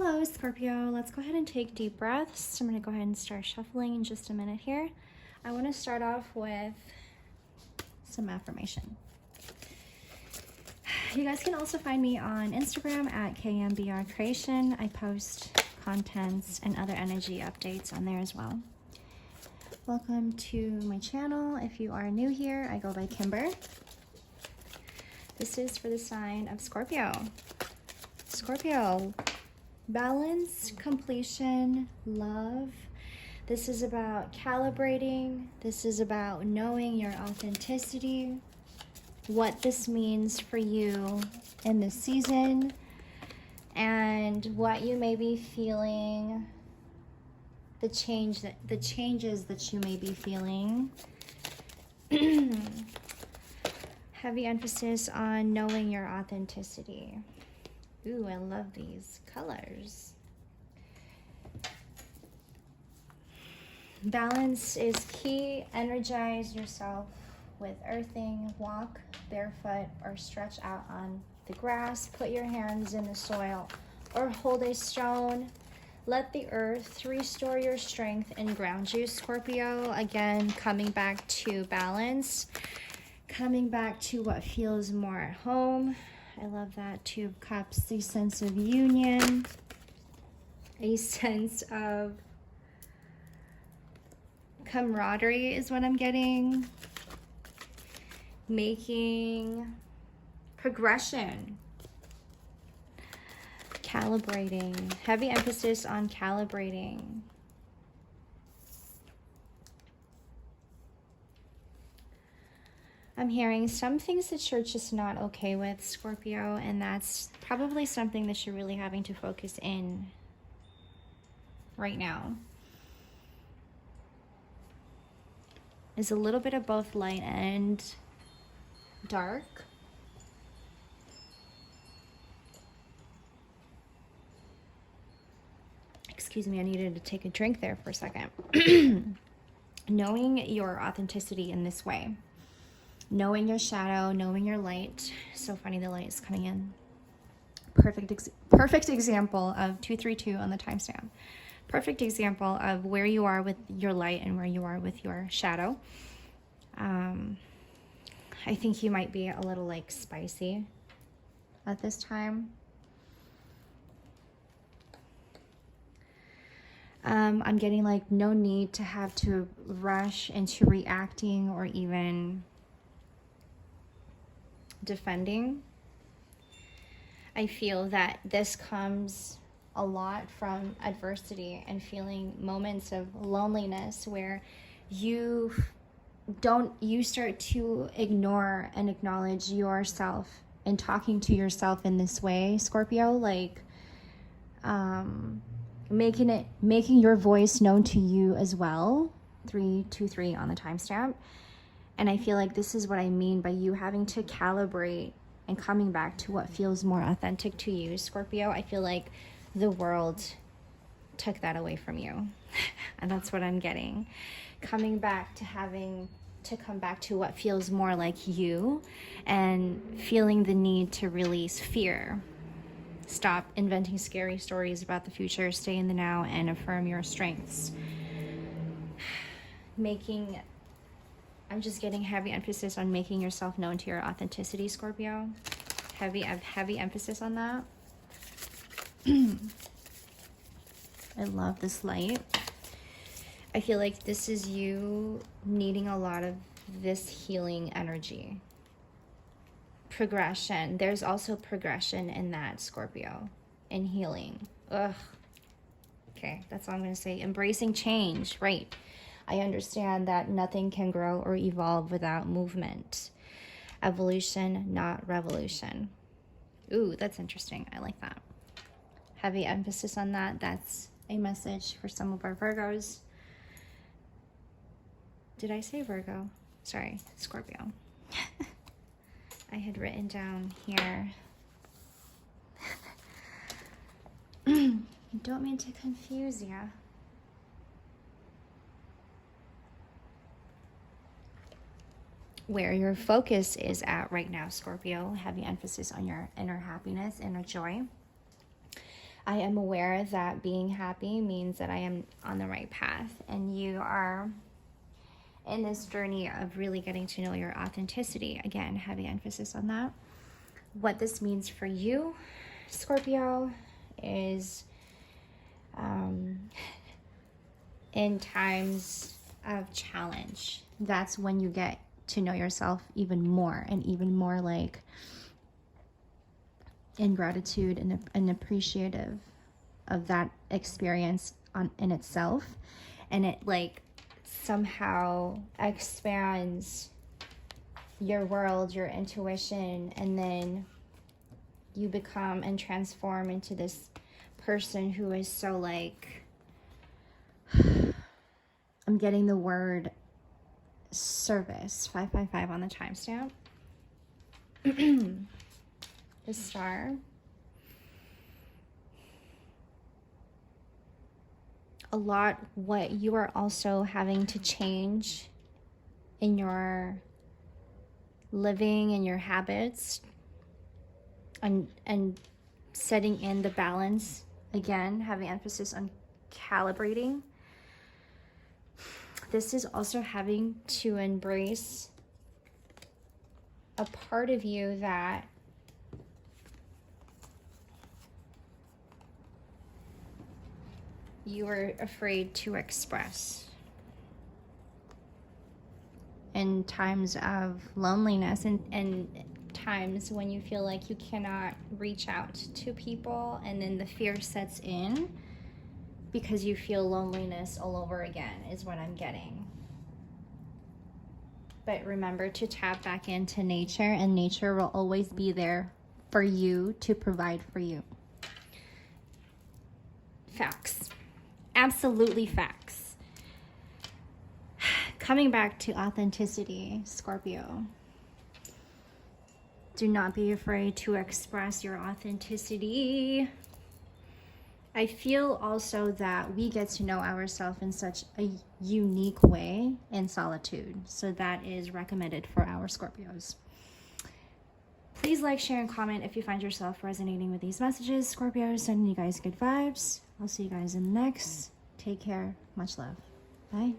Hello, Scorpio. Let's go ahead and take deep breaths. I'm going to go ahead and start shuffling in just a minute here. I want to start off with some affirmation. You guys can also find me on Instagram at KMBRCreation. I post contents and other energy updates on there as well. Welcome to my channel. If you are new here, I go by Kimber. This is for the sign of Scorpio. Scorpio, balance, completion, love. This is about calibrating. This is about knowing your authenticity, what this means for you in this season, and what you may be feeling, the changes that you may be feeling. Heavy emphasis on knowing your authenticity. Ooh, I love these colors. Balance is key. Energize yourself with earthing. Walk barefoot or stretch out on the grass. Put your hands in the soil or hold a stone. Let the earth restore your strength and ground you, Scorpio. Again, coming back to balance. Coming back to what feels more at home. I love that. Two of Cups, the sense of union, a sense of camaraderie is what I'm getting. Making progression. Calibrating. Heavy emphasis on calibrating. I'm hearing some things that you're just not okay with, Scorpio, and that's probably something that you're really having to focus in right now. Is a little bit of both light and dark. Excuse me, I needed to take a drink there for a second. Knowing your authenticity in this way. Knowing your shadow, knowing your light. So funny, the light is coming in. Perfect example of 232 on the timestamp. Perfect example of where you are with your light and where you are with your shadow. I think you might be a little like spicy at this time. I'm getting like no need to have to rush into reacting or even defending. I feel that this comes a lot from adversity and feeling moments of loneliness where you start to ignore and acknowledge yourself and talking to yourself in this way, Scorpio, like making your voice known to you as well. 323 on the timestamp. And I feel like this is what I mean by you having to calibrate and coming back to what feels more authentic to you, Scorpio. I feel like the world took that away from you. And that's what I'm getting. Coming back to having to come back to what feels more like you and feeling the need to release fear. Stop inventing scary stories about the future. Stay in the now and affirm your strengths. I'm just getting heavy emphasis on making yourself known to your authenticity, Scorpio. Heavy emphasis on that. I love this light. I feel like this is you needing a lot of this healing energy. Progression. There's also progression in that, Scorpio. In healing. Ugh. Okay, that's all I'm going to say. Embracing change. Right. I understand that nothing can grow or evolve without movement. Evolution, not revolution. Ooh, that's interesting. I like that. Heavy emphasis on that. That's a message for some of our Virgos. Did I say Virgo? Sorry, Scorpio. I had written down here. Don't mean to confuse ya. Where your focus is at right now, Scorpio. Heavy emphasis on your inner happiness, inner joy. I am aware that being happy means that I am on the right path, and you are in this journey of really getting to know your authenticity. Again, heavy emphasis on that. What this means for you, Scorpio, is in times of challenge, that's when you get to know yourself even more, and even more like in gratitude and appreciative of that experience in itself. And it like somehow expands your world, your intuition, and then you become and transform into this person who is so like, I'm getting the word service, 555 on the timestamp. The star. A lot what you are also having to change in your living and your habits, and setting in the balance, again having emphasis on calibrating. This is also having to embrace a part of you that you were afraid to express in times of loneliness, and times when you feel like you cannot reach out to people, and then the fear sets in because you feel loneliness all over again, is what I'm getting. But remember to tap back into nature, and nature will always be there for you to provide for you. Facts. Absolutely facts. Coming back to authenticity, Scorpio. Do not be afraid to express your authenticity. I feel also that we get to know ourselves in such a unique way in solitude. So that is recommended for our Scorpios. Please like, share, and comment if you find yourself resonating with these messages. Scorpios, sending you guys good vibes. I'll see you guys in the next. Take care. Much love. Bye.